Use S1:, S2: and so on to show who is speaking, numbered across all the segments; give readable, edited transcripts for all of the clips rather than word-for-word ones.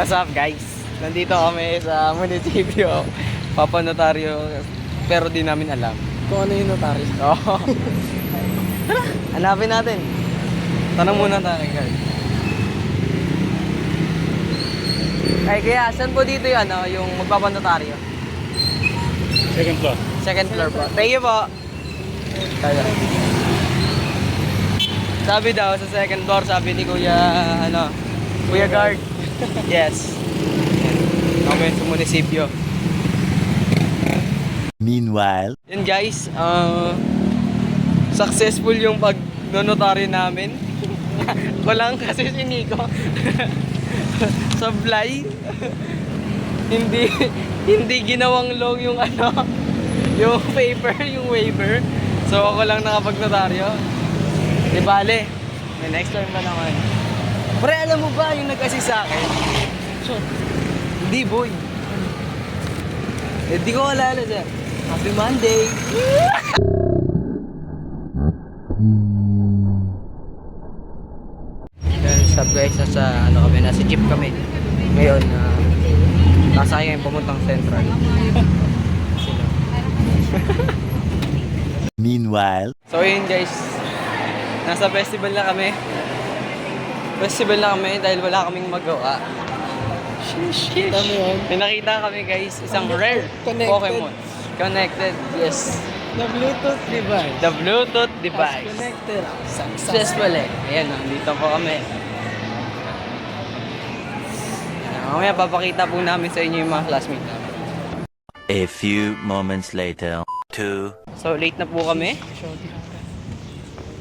S1: What's up guys? Nandito kami sa munisipyo, papanotaryo, pero di namin alam
S2: Kung ano yung notaryo.
S1: Oo. Hanapin natin. Tanong muna tayo guys. Ay kaya, saan po dito yung, yung magpapanotaryo?
S3: Second floor.
S1: Second floor po. Thank you po. Tayo. Sabi daw sa second floor, sabi ni Kuya, Kuya Guard. Yes. Kami sa munisipyo.
S4: Meanwhile,
S1: Yun guys, successful yung pag-notaryo namin. Walang kasi si Nico. Sablay. hindi ginawang long yung yung paper, yung waiver. So ako lang nakapag-notaryo. Di bale, may next time ba naman? Pre, alam mo ba yung nag-assist sa akin?
S2: Sure.
S1: Hindi boy. Di ko alala siya. Happy Monday! What's up guys? Nasa jeep kami. Ngayon, nasayang yung pamuntang Central. Sila.
S4: meanwhile,
S1: So yun guys, nasa festival na kami. Festival na kami dahil wala kaming magawa.
S2: Kita mo yun?
S1: May nakita kami guys, isang rare
S2: Connected.
S1: Pokemon. Connected, yes.
S2: The Bluetooth device.
S1: The Bluetooth
S2: Has
S1: device.
S2: connected.
S1: Successful eh. Ayan, nandito po kami. Mamaya papakita po namin sa inyo yung mga classmates namin.
S4: a few moments later, 2.
S1: So late na po kami.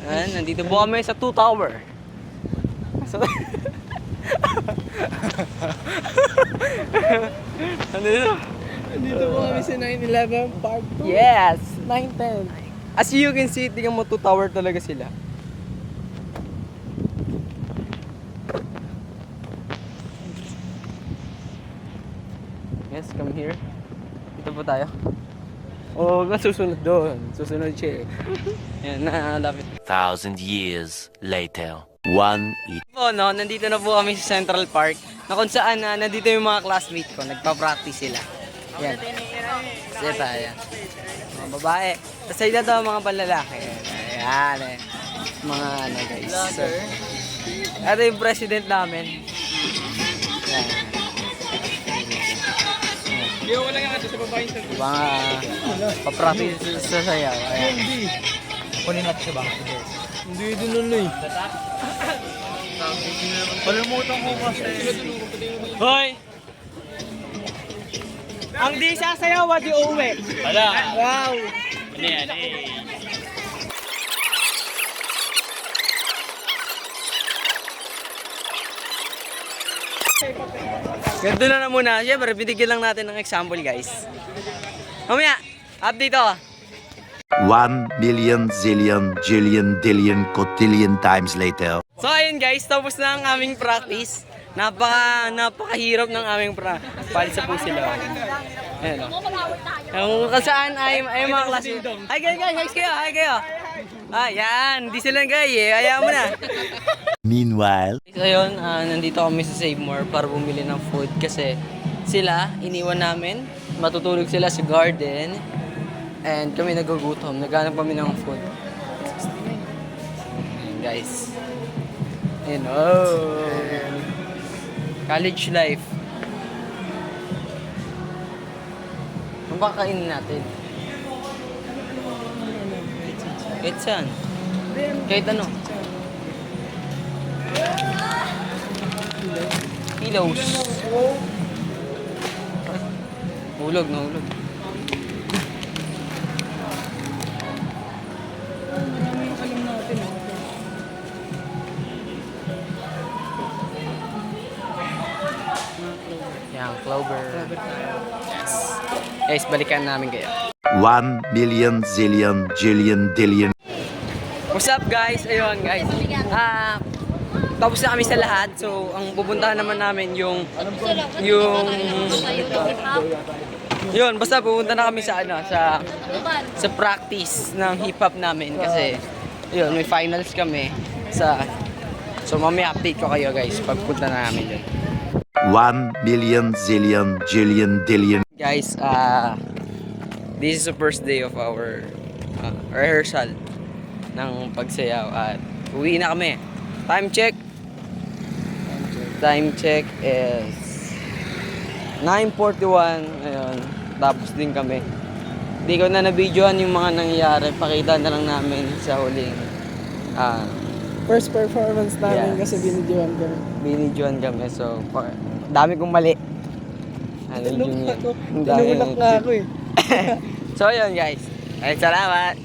S1: Ayan, nandito po kami sa 2 Tower. So, nandito.
S2: Dito po kami sa 9-11 Part 2.
S1: Yes!
S2: 9-10.
S1: As you can see, tingnan mo 2 Tower talaga sila. Yes, come here. Dito po tayo. Oh, susunod doon. Susunod siya eh. Ayan, nalapit.
S4: 1,000 years later, 1
S1: Po, no, nandito na po kami sa Central Park na kung saan nandito yung mga classmate ko, nagpa-practice sila. Yan. Kasi tayo. Mga babae. Tapos sila daw mga panlalaki. Ayan eh. Mga guys. So, ito yung president namin. Yan.
S2: Yung wala nga sa babae sa
S1: Mga pa-practice sa sayaw. Ayan.
S2: Kunin natin sa bangko. Hindi din nun eh. Kalimutan ko kasi.
S1: Hoy! Ang di sasayaw, di uwi.
S3: Wala.
S1: Wow!
S3: Ano yan eh.
S1: Ganito na muna. Siyempre, binigyan lang natin ng example, guys. Mamaya, update ako.
S4: 1 million zillion jillion dillion cotillion times later.
S1: So, ayun guys, tapos na ang aming practice. Napakahirap ng aming palisa po sila. Ayan o. Kung saan ay mga klase. Hi guys, hi kayo. Ayan, di sila guys eh. Ayaw mo na.
S4: Meanwhile,
S1: So ayun, nandito kami sa Save More para bumili ng food kasi sila, iniwan namin. Matutulog sila sa garden. And kami nagugutom. Naghanap kami ng food. Ayan guys. Ayan, oh. College life. Ano ba kainin natin? Kahit saan? Kahit ano? Kilos. Hulog. Yan, Clover. Yes. Guys, balikan namin kayo.
S4: 1 million zillion jillion dillion.
S1: What's up guys? Ayun guys. Tapos na kami sa lahat. So, ang pupuntahan naman namin yung yun, basta pupunta na kami sa sa practice ng hip hop namin kasi yun, may finals kami sa so mamaya update ko kayo guys pagpunta na namin yun.
S4: 1 million zillion jillion dillion.
S1: Guys, this is the first day of our rehearsal ng pagsayaw at uwi na kami. Time check. Time check is 9:41. Ayun, tapos din kami. Hindi ko na na-videoan yung mga nangyayari. Pakita na lang namin sa huling
S5: First performance namin
S1: Yes.
S5: kasi binidyoan kami.
S1: binidyoan kami. So, dami kong mali. Ano yun yun? Ang dami
S5: Tinulak nga ako eh.
S1: So, yun guys. Ay, salamat.